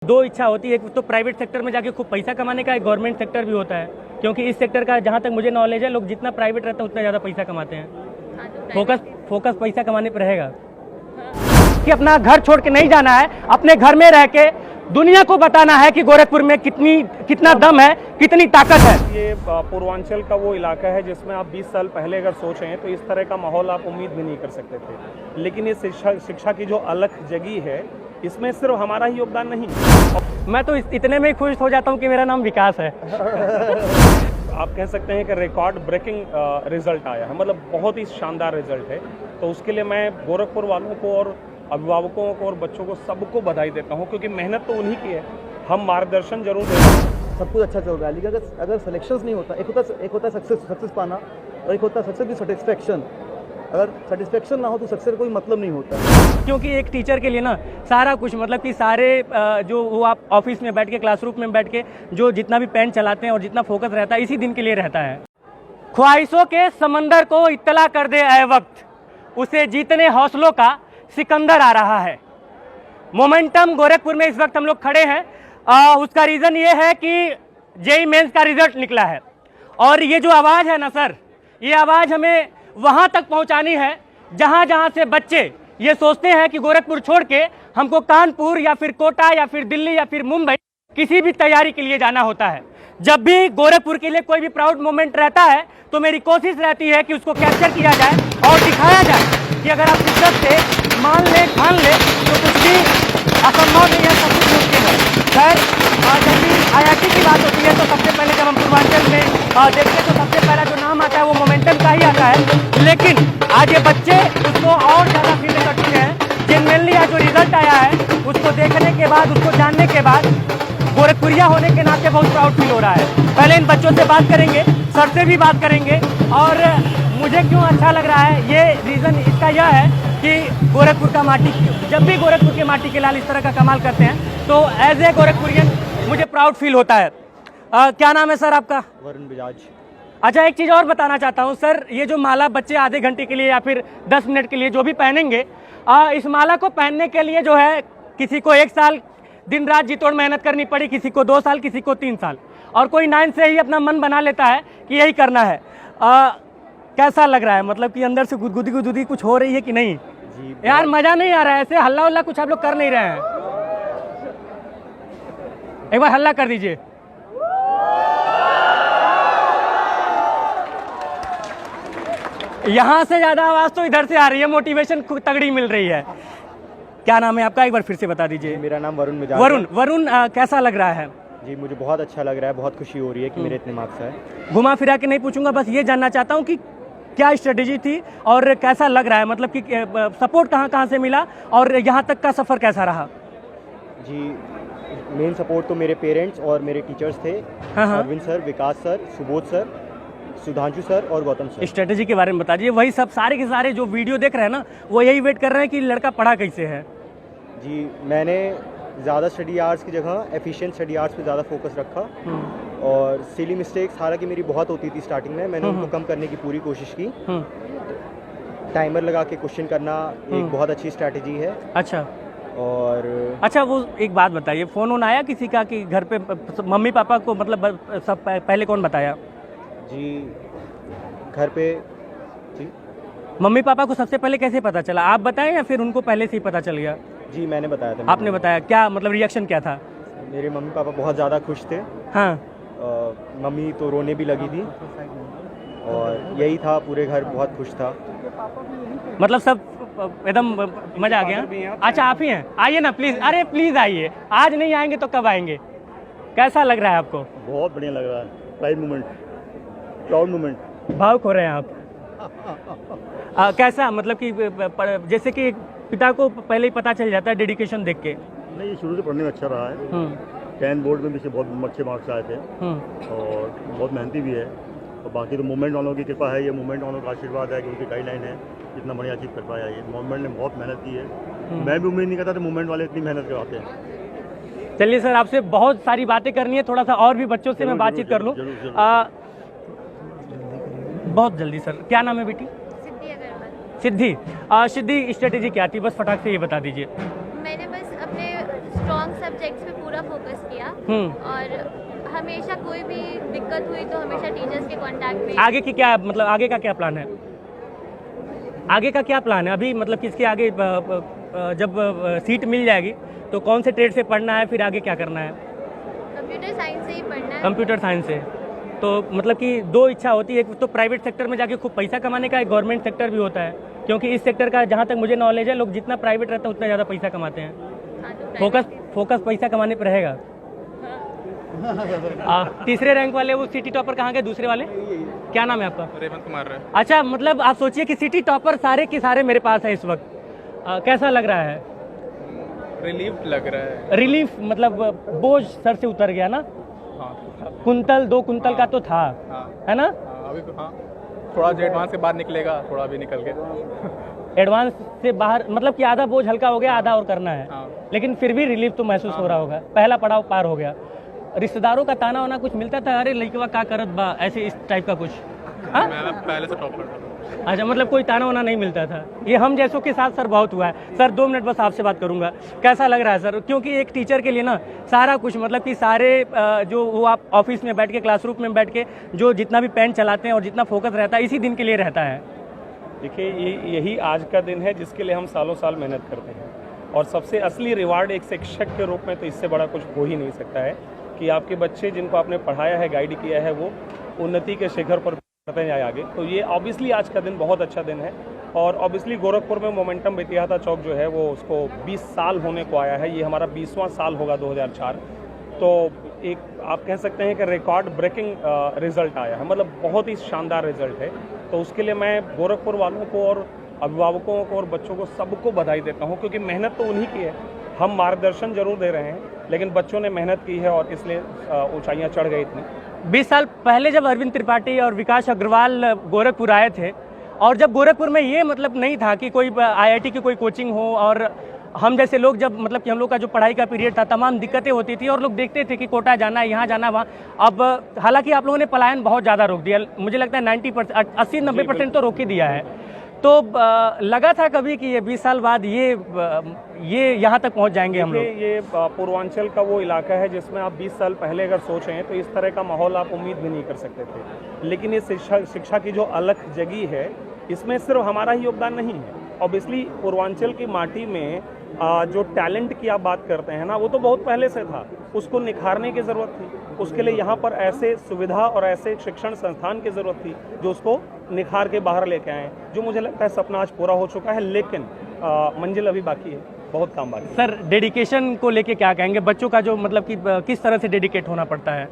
दो इच्छा होती है, एक तो प्राइवेट सेक्टर में जाके खूब पैसा कमाने का, एक गवर्नमेंट सेक्टर भी होता है, क्योंकि इस सेक्टर का जहाँ तक मुझे नॉलेज है, लोग जितना प्राइवेट रहता है उतना ज़्यादा पैसा कमाते हैं। फोकस पैसा कमाने पर रहेगा कि अपना घर छोड़ के नहीं जाना है, अपने घर में रह के दुनिया को बताना है कि गोरखपुर में कितना दम है, कितनी ताकत है। ये पूर्वांचल का वो इलाका है जिसमें आप 20 साल पहले अगर सोचें तो इस तरह का माहौल आप उम्मीद भी नहीं कर सकते थे, लेकिन ये शिक्षा की जो अलग जगह है इसमें सिर्फ हमारा ही योगदान नहीं। मैं तो इतने में खुश हो जाता हूँ कि मेरा नाम विकास है। आप कह सकते हैं कि रिकॉर्ड ब्रेकिंग रिजल्ट आया है, मतलब बहुत ही शानदार रिजल्ट है। तो उसके लिए मैं गोरखपुर वालों को और अभिभावकों को और बच्चों को सबको बधाई देता हूं, क्योंकि मेहनत तो उन्हीं की है, हम मार्गदर्शन जरूर देते हैं। सब कुछ अच्छा चल रहा है, लेकिन अगर सिलेक्शंस नहीं होता, एक होता सक्सेस पाना और एक होता सक्सेस भी सेटिस्फेक्शन। अगर सेटिस्फेक्शन ना हो तो सक्सेस कोई मतलब नहीं होता। क्योंकि एक टीचर के लिए ना सारा कुछ, मतलब कि सारे जो वो आप ऑफिस में बैठ के, क्लासरूम में बैठ के जो जितना भी पेन चलाते हैं और जितना फोकस रहता है, इसी दिन के लिए रहता है। ख्वाहिशों के समंदर को इत्तला कर दे ऐ वक्त, उसे जीतने हौसलों का सिकंदर आ रहा है। मोमेंटम गोरखपुर में इस वक्त हम लोग खड़े हैं, उसका रीज़न ये है कि जेईई मेंस का रिजल्ट निकला है, और ये जो आवाज़ है ना सर, ये आवाज़ हमें वहाँ तक पहुँचानी है जहाँ जहाँ से बच्चे ये सोचते हैं कि गोरखपुर छोड़ के हमको कानपुर या फिर कोटा या फिर दिल्ली या फिर मुंबई किसी भी तैयारी के लिए जाना होता है। जब भी गोरखपुर के लिए कोई भी प्राउड मोमेंट रहता है तो मेरी कोशिश रहती है कि उसको कैप्चर किया जाए और दिखाया जाए कि अगर आप शिद्दत से मान ले ठान ले तो कुछ भी असंभव नहीं है, सब कुछ मुमकिन है। खैर, जब भी IIT की बात होती है तो सबसे पहले जब हम पूर्वांचल में देखते हैं तो सबसे पहला जो नाम आता है वो मोमेंटम का ही आता है, लेकिन आज ये बच्चे उसको और ज़्यादा फील कर चुके हैं। जेन्युइनली आज जो रिजल्ट आया है उसको देखने के बाद, उसको जानने के बाद गोरखपुरिया होने के नाते बहुत प्राउड फील हो रहा है। पहले इन बच्चों से बात करेंगे, सर से भी बात करेंगे, और मुझे क्यों अच्छा लग रहा है ये रीज़न इसका यह है कि गोरखपुर का माटी, जब भी गोरखपुर के माटी के लाल इस तरह का कमाल करते हैं तो एज ए गोरखपुरियन मुझे प्राउड फील होता है। क्या नाम है सर आपका? वरुण बजाज। अच्छा, एक चीज़ और बताना चाहता हूँ सर, ये जो माला बच्चे आधे घंटे के लिए या फिर 10 मिनट के लिए जो भी पहनेंगे, इस माला को पहनने के लिए जो है किसी को 1 साल दिन रात जी तोड़ मेहनत करनी पड़ी, किसी को 2 साल, किसी को 3 साल, और कोई 9 से ही अपना मन बना लेता है कि यही करना है। कैसा लग रहा है, मतलब कि अंदर से गुदगुदी कुछ हो रही है कि नहीं? जी यार मज़ा नहीं आ रहा है, ऐसे हल्ला उल्ला कुछ आप लोग कर नहीं रहे हैं। एक बार हल्ला कर दीजिए। यहाँ से ज़्यादा आवाज़ तो इधर से आ रही है, मोटिवेशन खूब तगड़ी मिल रही है। क्या नाम है आपका, एक बार फिर से बता दीजिए। मेरा नाम वरुण बजाज है। वरुण, कैसा लग रहा है? जी मुझे बहुत अच्छा लग रहा है, बहुत खुशी हो रही है कि मेरे इतने मार्क्स आए। घुमा फिरा के नहीं पूछूंगा, बस ये जानना चाहता हूँ कि क्या स्ट्रेटेजी थी और कैसा लग रहा है, मतलब कि सपोर्ट कहाँ कहाँ से मिला और यहाँ तक का सफ़र कैसा रहा? जी मेन सपोर्ट तो मेरे पेरेंट्स और मेरे टीचर्स थे। हाँ। Arvind sir, Vikas sir, Subodh sir, Sudhanshu sir और गौतम सर। स्ट्रेटेजी के बारे में बता दीजिए। वही सब सारे के सारे जो वीडियो देख रहे हैं ना, वो यही वेट कर रहे हैं कि लड़का पढ़ा कैसे है। जी मैंने ज़्यादा स्टडी आवर्स की जगह एफिशिएंट स्टडी आवर्स पे ज़्यादा फोकस रखा, और सिली मिस्टेक्स हालांकि मेरी बहुत होती थी स्टार्टिंग में, मैंने उनको कम करने की पूरी कोशिश की। टाइमर लगा के क्वेश्चन करना एक बहुत अच्छी स्ट्रैटेजी है। अच्छा, और अच्छा वो एक बात बताइए, फ़ोन वोन आया किसी का कि घर पे मम्मी पापा को, मतलब सब पहले कौन बताया? जी घर पे जी मम्मी पापा को सबसे पहले कैसे पता चला, आप बताएं या फिर उनको पहले से ही पता चल गया? जी मैंने बताया था। आपने बताया, क्या मतलब रिएक्शन क्या था? मेरे मम्मी पापा बहुत ज़्यादा खुश थे। हाँ। मम्मी तो रोने भी लगी थी, और यही था, पूरे घर बहुत खुश था। मतलब सब एकदम मजा आ गया। अच्छा आप ही हैं, आइए ना प्लीज़, अरे प्लीज़ आइए, आज नहीं आएंगे तो कब आएंगे? कैसा लग रहा है आपको? बहुत बढ़िया लग रहा है, प्राइड मोमेंट, प्राउड मोमेंट। भावुक हो रहे हैं आप। कैसा, मतलब कि जैसे कि पिता को पहले ही पता चल जाता है डेडिकेशन देख के? नहीं, शुरू से पढ़ने में अच्छा रहा है। 10 बोर्ड में भी से बहुत अच्छे मार्क्स आए थे, और बहुत मेहनती भी है। और बाकी तो मूवमेंट वालों की कृपा है, ये मूवमेंट वालों का आशीर्वाद है कि उनकी गाइडलाइन है, इतना बढ़िया अचीव कर पाया। ये मूवमेंट ने बहुत मेहनत की है, मैं भी उम्मीद नहीं करता था मूवमेंट वाले इतनी मेहनत करवाते हैं। चलिए सर, आपसे बहुत सारी बातें करनी है, थोड़ा सा और भी बच्चों से मैं बातचीत कर लूँ। बहुत जल्दी सर, क्या नाम है बेटी? सिद्धि। सिद्धि, स्ट्रेटेजी क्या थी, बस फटाक से ये बता दीजिए। मैंने बस अपने स्ट्रॉन्ग सब्जेक्ट्स पे पूरा पूरा फोकस किया और हमेशा कोई भी दिक्कत हुई तो हमेशा टीचर्स के कांटेक्ट में। आगे की क्या मतलब आगे का क्या प्लान है? आगे का क्या प्लान है अभी, मतलब किसके आगे जब सीट मिल जाएगी तो कौन से ट्रेड से पढ़ना है, फिर आगे क्या करना है? कंप्यूटर साइंस से ही पढ़ना है। कंप्यूटर साइंस से। तो मतलब कि दो इच्छा होती है, एक तो प्राइवेट सेक्टर में जाके खूब पैसा कमाने का, एक गवर्नमेंट सेक्टर भी होता है, क्योंकि इस सेक्टर का जहाँ तक मुझे नॉलेज है, लोग जितना प्राइवेट रहता है उतना ज़्यादा पैसा कमाते हैं। हाँ, तो फोकस पैसा कमाने पर रहेगा। तीसरे रैंक वाले वो सिटी टॉपर कहाँ गए? दूसरे वाले क्या नाम है आपका? रेवंत कुमार। अच्छा, मतलब आप सोचिए कि सिटी टॉपर सारे के सारे मेरे पास है इस वक्त। कैसा लग रहा है? रिलीफ लग रहा है। रिलीफ मतलब बोझ सर से उतर गया ना। हाँ, कुंतल 2 कुंतल का तो था, है ना? अभी तो हाँ थोड़ा जो एडवांस के बाद निकलेगा, थोड़ा भी निकल के एडवांस से बाहर, मतलब कि आधा बोझ हल्का हो गया, आधा और करना है। लेकिन फिर भी रिलीफ तो महसूस हो रहा होगा, पहला पड़ाव पार हो गया। रिश्तेदारों का ताना वाना कुछ मिलता था, अरे लड़कवा का करत बा, ऐसे इस टाइप का कुछ? हाँ, मैं पहले से टॉप करता था। अच्छा, मतलब कोई ताना वाना नहीं मिलता था। ये हम जैसों के साथ सर बहुत हुआ है। सर 2 मिनट बस आपसे बात करूंगा, कैसा लग रहा है सर? क्योंकि एक टीचर के लिए ना सारा कुछ, मतलब कि सारे जो वो आप ऑफिस में बैठ के, क्लासरूम में बैठ के जो जितना भी पेन चलाते हैं और जितना फोकस रहता है, इसी दिन के लिए रहता है। देखिए, यही आज का दिन है जिसके लिए हम सालों साल मेहनत करते हैं, और सबसे असली रिवार्ड एक शिक्षक के रूप में तो इससे बड़ा कुछ हो ही नहीं सकता है कि आपके बच्चे जिनको आपने पढ़ाया है, गाइड किया है, वो उन्नति के शिखर पर बढ़ते जाए आगे। तो ये ऑब्वियसली आज का दिन बहुत अच्छा दिन है, और ऑब्वियसली गोरखपुर में मोमेंटम बेतिहाता चौक जो है वो उसको 20 साल होने को आया है। ये हमारा 20वां साल होगा 2004। तो एक आप कह सकते हैं कि रिकॉर्ड ब्रेकिंग रिज़ल्ट आया है, मतलब बहुत ही शानदार रिज़ल्ट है। तो उसके लिए मैं गोरखपुर वालों को और अभिभावकों को और बच्चों को सबको बधाई देता हूँ, क्योंकि मेहनत तो उन्हीं की है। हम मार्गदर्शन जरूर दे रहे हैं, लेकिन बच्चों ने मेहनत की है और इसलिए ऊंचाइयां चढ़ गई इतनी। 20 साल पहले जब अरविंद त्रिपाठी और विकास अग्रवाल गोरखपुर आए थे, और जब गोरखपुर में ये मतलब नहीं था कि कोई IIT की कोई कोचिंग हो, और हम जैसे लोग जब मतलब कि हम लोग का जो पढ़ाई का पीरियड था, तमाम दिक्कतें होती थी और लोग देखते थे कि कोटा जाना है, यहाँ जाना है, वहाँ। अब हालांकि आप लोगों ने पलायन बहुत ज़्यादा रोक दिया, मुझे लगता है 90%, 80-90% तो रोक ही दिया है। तो लगा था कभी कि ये 20 साल बाद ये यहाँ तक पहुँच जाएंगे हम लोग? ये पूर्वांचल का वो इलाका है जिसमें आप 20 साल पहले अगर सोचें तो इस तरह का माहौल आप उम्मीद भी नहीं कर सकते थे। लेकिन ये शिक्षा की जो अलख जगी है, इसमें सिर्फ हमारा ही योगदान नहीं है। ऑब्वियसली पूर्वांचल की माटी में जो टैलेंट की आप बात करते हैं ना, वो तो बहुत पहले से था, उसको निखारने की ज़रूरत थी। उसके लिए यहाँ पर ऐसे सुविधा और ऐसे शिक्षण संस्थान की ज़रूरत थी जो उसको निखार के बाहर लेके आए, जो मुझे लगता है सपना आज पूरा हो चुका है। लेकिन मंजिल अभी बाकी है, बहुत काम बाकी है। सर, डेडिकेशन को लेके क्या कहेंगे? बच्चों का जो मतलब कि किस तरह से डेडिकेट होना पड़ता है?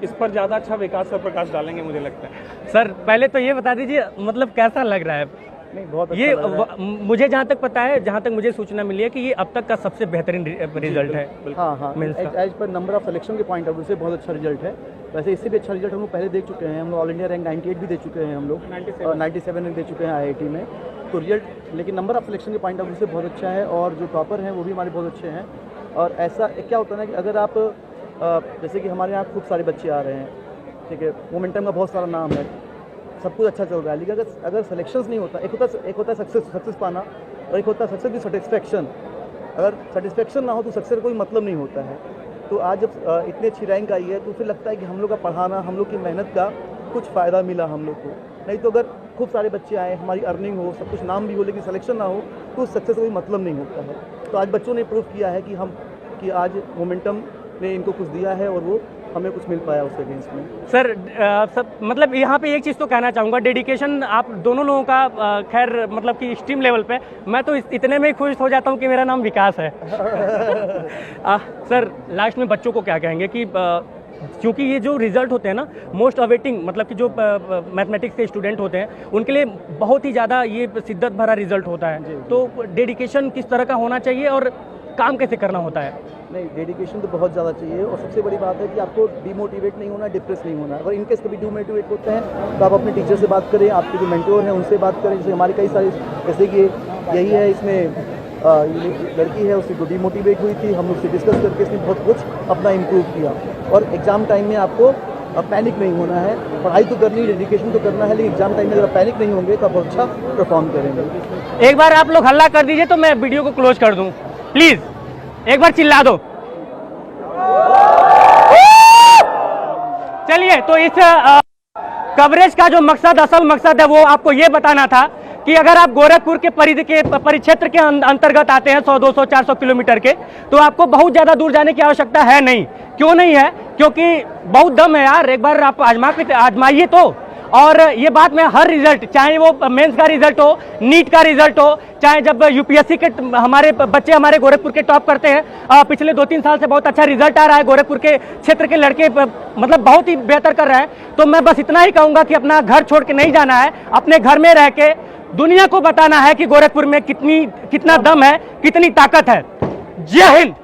इस पर ज़्यादा अच्छा विकास और प्रकाश डालेंगे मुझे लगता है। सर, पहले तो ये बता दीजिए, मतलब कैसा लग रहा है? नहीं, बहुत अच्छा ये लग रहा है। मुझे जहाँ तक पता है, जहाँ तक मुझे सूचना मिली है कि ये अब तक का सबसे बेहतरीन रिजल्ट है। हाँ हाँ, as per number of selection के पॉइंट ऑफ व्यू से बहुत अच्छा रिजल्ट है। वैसे इससे भी अच्छा रिजल्ट हम लोग पहले देख चुके हैं। हम लोग ऑल इंडिया रैंक 98 भी दे चुके हैं, हम लोग 97 दे चुके हैं IIT में। तो रिजल्ट, लेकिन नंबर ऑफ सिलेक्शन के पॉइंट ऑफ व्यू से बहुत अच्छा है, और जो टॉपर हैं वो भी हमारे बहुत अच्छे हैं। और ऐसा क्या होता है ना कि अगर आप जैसे कि हमारे यहाँ खूब सारे बच्चे आ रहे हैं, ठीक है, मोमेंटम का बहुत सारा नाम है, सब कुछ अच्छा चल रहा है, लेकिन अगर सिलेक्शंस नहीं होता, एक होता है सक्सेस पाना, और एक होता है सक्सेस की सेटिस्फेक्शन। अगर सेटिस्फेक्शन ना हो तो सक्सेस का कोई मतलब नहीं होता है। तो आज जब इतनी अच्छी रैंक आई है तो फिर लगता है कि हम लोग का पढ़ाना, हम लोग की मेहनत का कुछ फ़ायदा मिला हम लोग को। नहीं तो अगर खूब सारे बच्चे आए, हमारी अर्निंग हो, सब कुछ नाम भी हो, लेकिन सिलेक्शन ना हो तो सक्सेस का कोई मतलब नहीं होता है। तो आज बच्चों ने प्रूव किया है कि आज मोमेंटम ने इनको कुछ दिया है, और वो हमें कुछ मिल पाया उसके अगेंस्ट में। सर, सब मतलब यहाँ पे एक चीज़ तो कहना चाहूँगा, डेडिकेशन आप दोनों लोगों का खैर मतलब कि एक्सट्रीम लेवल पे, मैं तो इतने में ही खुश हो जाता हूँ कि मेरा नाम विकास है। सर, लास्ट में बच्चों को क्या कहेंगे कि क्योंकि ये जो रिजल्ट होते हैं ना, मोस्ट अवेटिंग, मतलब कि जो मैथमेटिक्स के स्टूडेंट होते हैं उनके लिए बहुत ही ज़्यादा ये शिद्दत भरा रिजल्ट होता है। तो डेडिकेशन किस तरह का होना चाहिए और काम कैसे करना होता है? नहीं, डेडिकेशन तो बहुत ज़्यादा चाहिए, और सबसे बड़ी बात है कि आपको डिमोटिवेट नहीं होना, डिप्रेस नहीं होना। अगर इनकेस कभी डिमोटिवेट होते हैं तो आप अपने टीचर से बात करें, आपके जो मेंटोर हैं उनसे बात करें। जैसे हमारे कई सारे, जैसे कि यही है, इसमें लड़की है, उससे डिमोटिवेट हुई थी, हम उससे डिस्कस करके इसने बहुत कुछ अपना इम्प्रूव किया। और एग्ज़ाम टाइम में आपको पैनिक नहीं होना है, पढ़ाई तो करनी, डेडिकेशन तो करना है, लेकिन एग्जाम टाइम में अगर पैनिक नहीं होंगे तो आप अच्छा परफॉर्म करेंगे। एक बार आप लोग हल्ला कर दीजिए तो मैं वीडियो को क्लोज कर दूँ, प्लीज़ एक बार चिल्ला दो। चलिए, तो इस कवरेज का जो मकसद, असल मकसद है, वो आपको ये बताना था कि अगर आप गोरखपुर के परिधि के परिक्षेत्र के अंतर्गत आते हैं 100, 200, 400 किलोमीटर के, तो आपको बहुत ज़्यादा दूर जाने की आवश्यकता है नहीं। क्यों नहीं है? क्योंकि बहुत दम है यार, एक बार आप आजमाइए तो। और ये बात मैं हर रिजल्ट, चाहे वो मेंस का रिजल्ट हो, नीट का रिजल्ट हो, चाहे जब यूपीएससी के हमारे बच्चे हमारे गोरखपुर के टॉप करते हैं, पिछले 2-3 साल से बहुत अच्छा रिजल्ट आ रहा है, गोरखपुर के क्षेत्र के लड़के मतलब बहुत ही बेहतर कर रहे हैं। तो मैं बस इतना ही कहूँगा कि अपना घर छोड़ के नहीं जाना है, अपने घर में रह के दुनिया को बताना है कि गोरखपुर में कितना दम है, कितनी ताकत है। जय हिंद।